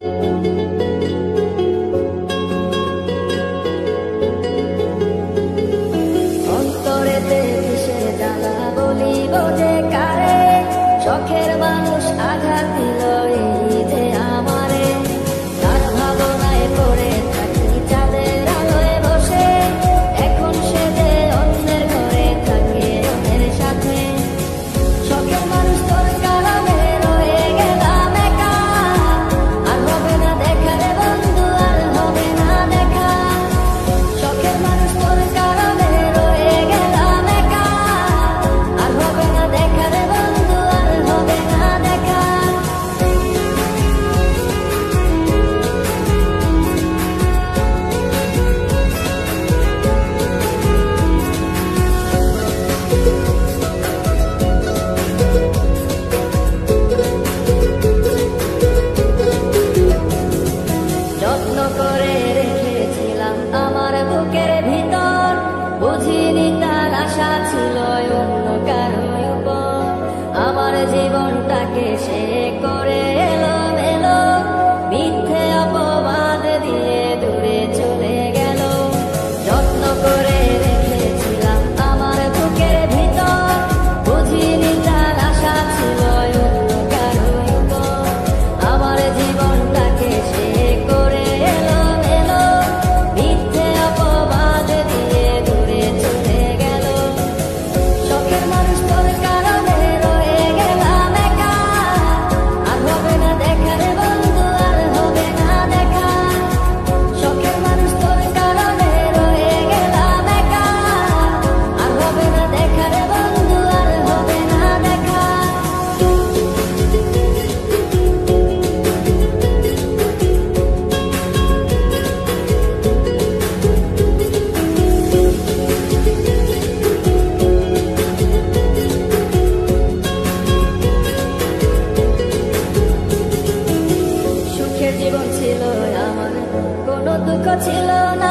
অন্তরেতে কিসের জ্বালা বলিব যে কারে, শখের মানুষ আঘাত দিল এই যে আমারে। তার ভাবনায় পড়ে থাকি চাঁদের আলোয় বসে, এখন সে যে অন্যের ঘরে থাকে অন্যের সাথে। শখের মানুষ তোর কারণে রয়ে গেলাম একা, আর হবে না দেখা রে বন্ধু, আর হবে না দেখা। শখের মানুষ তোর কারণে রয়ে গেলাম একা, আর হবে না দেখা রে বন্ধু, আর হবে না দেখা। যত্ন করে রেখেছিলাম আমার বুকের ভিতর, বুঝিনি তার আশা ছিল অন্য কারো উপর। আমার জীবনটাকে সে করে এলো মেলো, মিথ্যে অপবাদ দিয়ে দূরে চলে গেল। যত্ন করে রেখেছিলাম আমার বুকের ভিতর, বুঝিনি তার আশা ছিল অন্য কারো উপর। আমার জীবনটাকে সে করে এলো মেলো, মিথ্যে অপবাদ দিয়ে দূরে চলে গেল। শখের মানুষ তোর কারণে রয়ে গেলাম একা, আর হবে না দেখা রে বন্ধু, আর হবে না দেখা। শখের মানুষ তোর কারণে রয়ে গেলাম একা, আর হবে না দেখা রে বন্ধু, আর হবে না দেখা। সুখের জীবন ছিল আমার, কোনো দুঃখ ছিল না।